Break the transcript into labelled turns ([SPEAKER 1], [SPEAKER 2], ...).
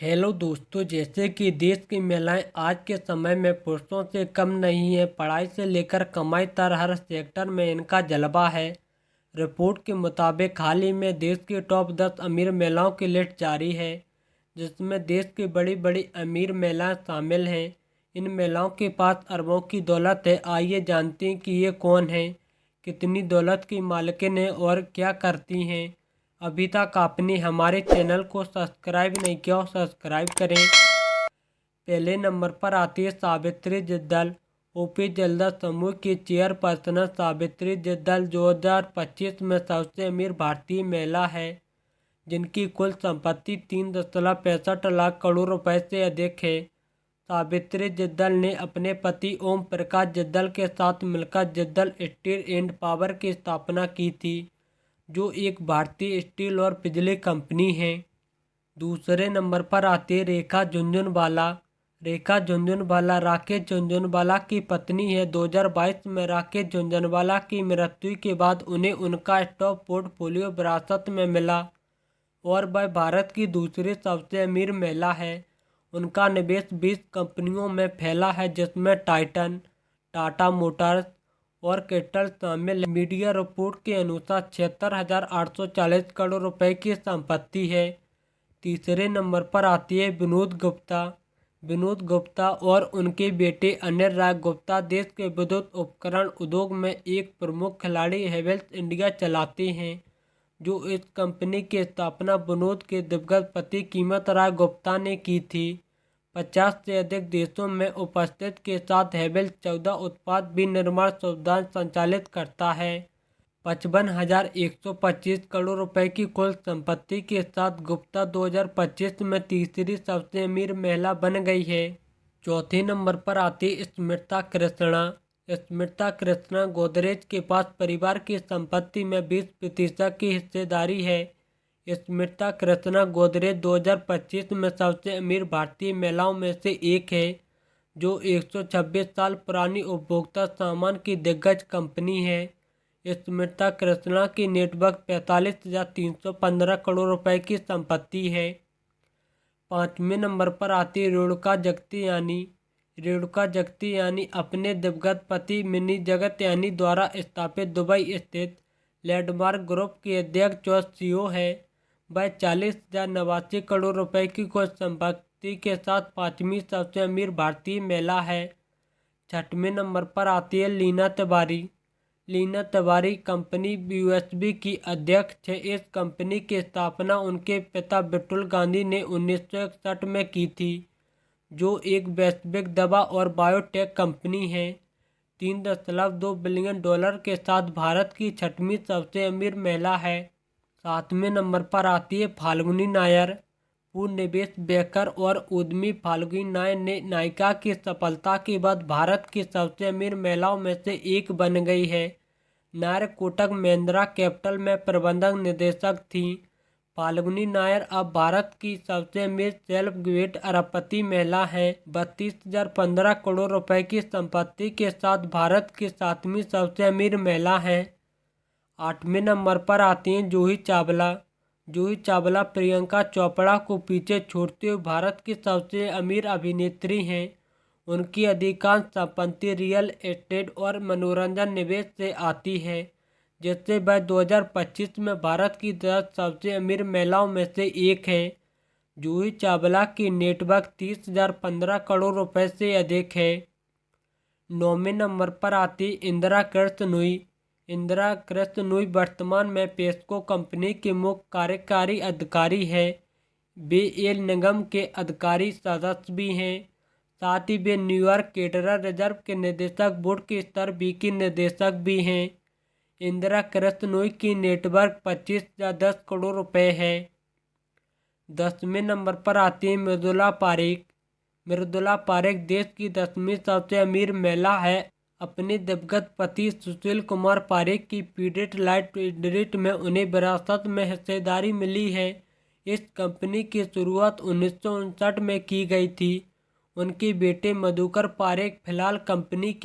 [SPEAKER 1] Hello दोस्तों, जैसे कि देश की महिलाएं आज के समय में पुरुषों से कम नहीं है। पढ़ाई से लेकर कमाई तक हर सेक्टर में इनका जलवा है। रिपोर्ट के मुताबिक हाल ही में देश की टॉप 10 अमीर महिलाओं की लिस्ट जारी है, जिसमें देश की बड़ी बड़ी अमीर महिलाएं शामिल हैं। इन महिलाओं के पास अरबों की दौलत है। आइए जानते हैं कि ये कौन है, कितनी दौलत की मालिकिन है और क्या करती हैं। अभी तक आपने हमारे चैनल को सब्सक्राइब नहीं किया हो, सब्सक्राइब करें। पहले नंबर पर आती है सावित्री जिंदल। ओपी जिंदल समूह की चेयरपर्सन सावित्री जिंदल 2025 में सबसे अमीर भारतीय महिला है, जिनकी कुल संपत्ति 3.65 लाख करोड़ रुपए से अधिक है। सावित्री जिंदल ने अपने पति ओम प्रकाश जिंदल के साथ मिलकर जिंदल स्टील एंड पावर की स्थापना की थी, जो एक भारतीय स्टील और बिजली कंपनी है। दूसरे नंबर पर आती है रेखा झुनझुनवाला। रेखा झुनझुनवाला राकेश झुनझुनवाला की पत्नी है। 2022 में राकेश झुनझुनवाला की मृत्यु के बाद उन्हें उनका स्टॉक पोर्टफोलियो विरासत में मिला और वह भारत की दूसरी सबसे अमीर महिला है। उनका निवेश 20 कंपनियों में फैला है, जिसमें टाइटन, टाटा मोटर्स और केटल शामिल है। मीडिया रिपोर्ट के अनुसार 76,840 करोड़ रुपए की संपत्ति है। तीसरे नंबर पर आती है विनोद गुप्ता। विनोद गुप्ता और उनके बेटे अनिल राय गुप्ता देश के विद्युत उपकरण उद्योग में एक प्रमुख खिलाड़ी हेवेल्स इंडिया चलाते हैं, जो इस कंपनी की स्थापना विनोद के दिवंगत पति कीमत राय गुप्ता ने की थी। 50 से अधिक देशों में उपस्थित के साथ हेवेल्स 14 उत्पाद विनिर्माण सुविधाएं संचालित करता है। 55,125 करोड़ रुपए की कुल संपत्ति के साथ गुप्ता 2025 में तीसरी सबसे अमीर महिला बन गई है। चौथे नंबर पर आती स्मृता कृष्णा। स्मृता कृष्णा गोदरेज के पास परिवार की संपत्ति में 20% की हिस्सेदारी है। स्मृता कृष्णा गोदरेज 2025 में सबसे अमीर भारतीय महिलाओं में से एक है, जो 126 साल पुरानी उपभोक्ता सामान की दिग्गज कंपनी है। स्मृता कृष्णा की नेटवर्क 45,315 करोड़ रुपए की संपत्ति है। पाँचवें नंबर पर आती है रेणुका जगतियानी। रेणुका जगतियानी अपने दिवंगत पति मिनी जगतियानी द्वारा स्थापित दुबई स्थित लैंडमार्क ग्रुप की अध्यक्ष और सीईओ है। वह 40,089 करोड़ रुपए की कुल संपत्ति के साथ पांचवी सबसे अमीर भारतीय महिला है। छठवें नंबर पर आती है लीना तिवारी। लीना तिवारी कंपनी यूएसबी की अध्यक्ष है। इस कंपनी की स्थापना उनके पिता बिट्टुल गांधी ने 1961 में की थी, जो एक वैश्विक दवा और बायोटेक कंपनी है। 3.2 बिलियन डॉलर के साथ भारत की छठवीं सबसे अमीर महिला है। सातवें नंबर पर आती है फाल्गुनी नायर। पूर्ण निवेश बैंकर और उद्यमी फाल्गुनी नायर ने नायका की सफलता के बाद भारत की सबसे अमीर महिलाओं में से एक बन गई है। नायर कोटक महिंद्रा कैपिटल में प्रबंधक निदेशक थी। फाल्गुनी नायर अब भारत की सबसे अमीर सेल्फ मेड अरबपति महिला है। 32,015 करोड़ रुपए की संपत्ति के साथ भारत की सातवीं सबसे अमीर महिला है। आठवें नंबर पर आती हैं जूही चावला। जूही चावला प्रियंका चोपड़ा को पीछे छोड़ते हुए भारत की सबसे अमीर अभिनेत्री हैं। उनकी अधिकांश संपत्ति रियल एस्टेट और मनोरंजन निवेश से आती है, जिससे वह 2025 में भारत की 10 सबसे अमीर महिलाओं में से एक है। जूही चावला की नेटवर्क 30,015 करोड़ रुपए से अधिक है। नौवें नंबर पर आती इंदिरा कृष्ण नुई। इंदिरा कृष्ण नुई वर्तमान में पेस्को कंपनी के मुख्य कार्यकारी अधिकारी है। वे एल निगम के अधिकारी सदस्य भी हैं। साथ ही वे न्यूयॉर्क फेडरल रिजर्व के निदेशक बोर्ड के स्तर बी की निदेशक भी हैं। इंदिरा कृष्ण नुई की नेटवर्क 25,010 करोड़ रुपए है। 10वें नंबर पर आती है मृदुला पारेख। मृदुला पारेख देश की 10वीं सबसे अमीर महिला है। अपने दिवंगत पति सुशील कुमार पारेख की पीडित में उन्हें विरासत में हिस्सेदारी मिली है। इस कंपनी की शुरुआत 1959 में की गई थी। उनके बेटे मधुकर पारेख फिलहाल कंपनी की